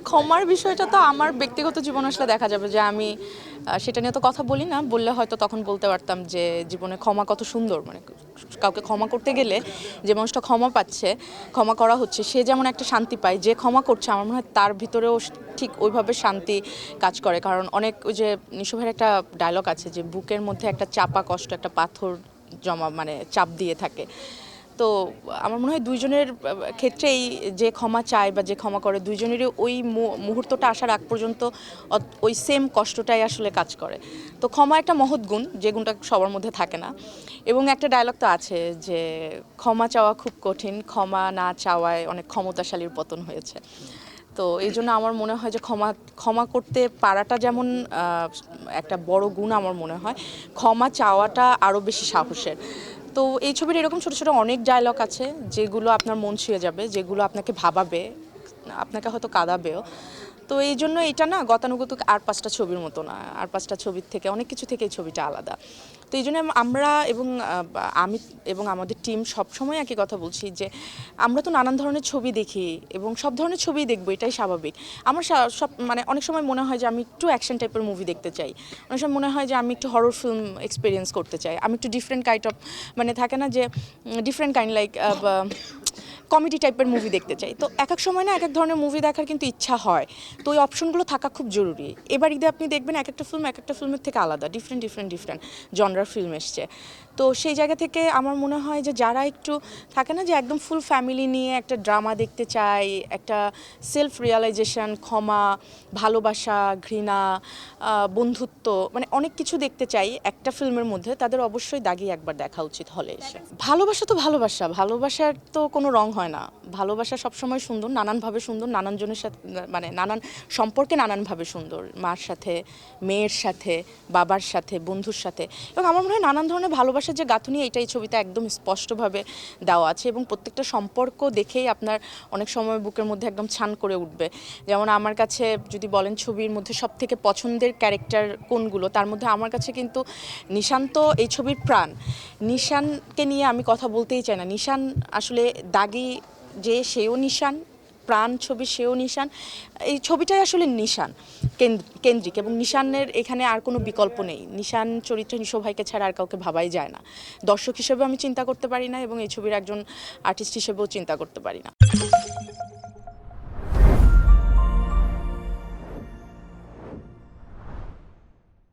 ক্ষমার বিষয়টা তো আমার ব্যক্তিগত জীবনে আসলে দেখা যাবে যে আমি সেটা নিয়ে তো কথা বলি না, বললে হয়তো তখন বলতে পারতাম যে জীবনে ক্ষমা কত সুন্দর, মানে কাউকে ক্ষমা করতে গেলে যে মানুষটা ক্ষমা পাচ্ছে, ক্ষমা করা হচ্ছে, সে যেমন একটা শান্তি পায়, যে ক্ষমা করছে আমার মনে হয় তার ভিতরেও ঠিক ওইভাবে শান্তি কাজ করে। কারণ অনেক ওই যে নিশো ভাইয়ের একটা ডায়লগ আছে যে বুকের মধ্যে একটা চাপা কষ্ট, একটা পাথর জমা, মানে চাপ দিয়ে থাকে। তো আমার মনে হয় দুইজনের ক্ষেত্রেই যে ক্ষমা চায় বা যে ক্ষমা করে, দুইজনেরই ওই মুহূর্তটা আসার আগ পর্যন্ত ওই সেম কষ্টটাই আসলে কাজ করে। তো ক্ষমা একটা মহৎ গুণ, যে গুণটা সবার মধ্যে থাকে না। এবং একটা ডায়লগ তো আছে যে ক্ষমা চাওয়া খুব কঠিন, ক্ষমা না চাওয়ায় অনেক ক্ষমতাশালীর পতন হয়েছে। তো এই জন্য আমার মনে হয় যে ক্ষমা ক্ষমা করতে পারাটা যেমন একটা বড় গুণ, আমার মনে হয় ক্ষমা চাওয়াটা আরও বেশি সাহসের। তো এই ছবির এরকম ছোট ছোট অনেক ডায়লগ আছে যেগুলো আপনার মন ছুঁয়ে যাবে, যেগুলো আপনাকে ভাবাবে, আপনাকে হয়তো কাঁদাবেও। তো এই জন্য এটা না গতানুগতিক আর পাঁচটা ছবির মতো না, আর পাঁচটা ছবির থেকে অনেক কিছু থেকে এই ছবিটা আলাদা। তো এই জন্য আমরা এবং আমি এবং আমাদের টিম সবসময় একই কথা বলছি যে আমরা তো নানান ধরনের ছবি দেখি এবং সব ধরনের ছবিই দেখবো, এটাই স্বাভাবিক। আমার সব মানে অনেক সময় মনে হয় যে আমি একটু অ্যাকশন টাইপের মুভি দেখতে চাই, অনেক সময় মনে হয় যে আমি একটু হরর ফিল্ম এক্সপিরিয়েন্স করতে চাই, আমি একটু ডিফারেন্ট কাইন্ড অফ, মানে থাকে না যে ডিফারেন্ট কাইন্ড লাইক কমেডি টাইপের মুভি দেখতে চাই। তো এক এক সময় না এক এক ধরনের মুভি দেখার কিন্তু ইচ্ছা হয়। তো ওই অপশনগুলো থাকা খুব জরুরি। এবার ঈদে আপনি দেখবেন এক একটা ফিল্ম এক একটা ফিল্মের থেকে আলাদা, ডিফারেন্ট ডিফারেন্ট ডিফারেন্ট জনরার ফিল্ম এসছে। তো সেই জায়গা থেকে আমার মনে হয় যে যারা একটু থাকে না যে একদম ফুল ফ্যামিলি নিয়ে একটা ড্রামা দেখতে চায়, একটা সেলফ রিয়ালাইজেশন, ক্ষমা, ভালোবাসা, ঘৃণা, বন্ধুত্ব, মানে অনেক কিছু দেখতে চাই একটা ফিল্মের মধ্যে, তাদের অবশ্যই দাগি একবার দেখা উচিত হলে এসে। ভালোবাসা তো ভালোবাসা, ভালোবাসার তো কোনো রং হয় না। ভালোবাসা সবসময় সুন্দর, নানানভাবে সুন্দর, নানান জনের সাথে, মানে নানান সম্পর্কে নানানভাবে সুন্দর, মার সাথে, মেয়ের সাথে, বাবার সাথে, বন্ধুর সাথে। এবং আমার মনে হয় নানান ধরনের ভালোবাসার যে গাঁথুনি, এটা এই ছবিতে একদম স্পষ্টভাবে দেওয়া আছে এবং প্রত্যেকটা সম্পর্ক দেখেই আপনার অনেক সময় বুকের মধ্যে একদম ছান করে উঠবে। যেমন আমার কাছে যদি বলেন ছবির মধ্যে সব থেকে পছন্দের ক্যারেক্টার কোনগুলো, তার মধ্যে আমার কাছে কিন্তু নিশান্ত এই ছবির প্রাণ। নিশানকে নিয়ে আমি কথা বলতেই চাই না। নিশান আসলে দাগি যে, সেও নিশান, প্রাণ ছবি সেও নিশান। এই ছবিটাই আসলে নিশান কেন্দ্রিক এবং নিশানের এখানে আর কোনো বিকল্প নেই। নিশান চরিত্রে নিশো ভাইকে ছাড়া আর কাউকে ভাবাই যায় না। দর্শক হিসেবেও আমি চিন্তা করতে পারি না এবং এই ছবির একজন আর্টিস্ট হিসেবেও চিন্তা করতে পারি না।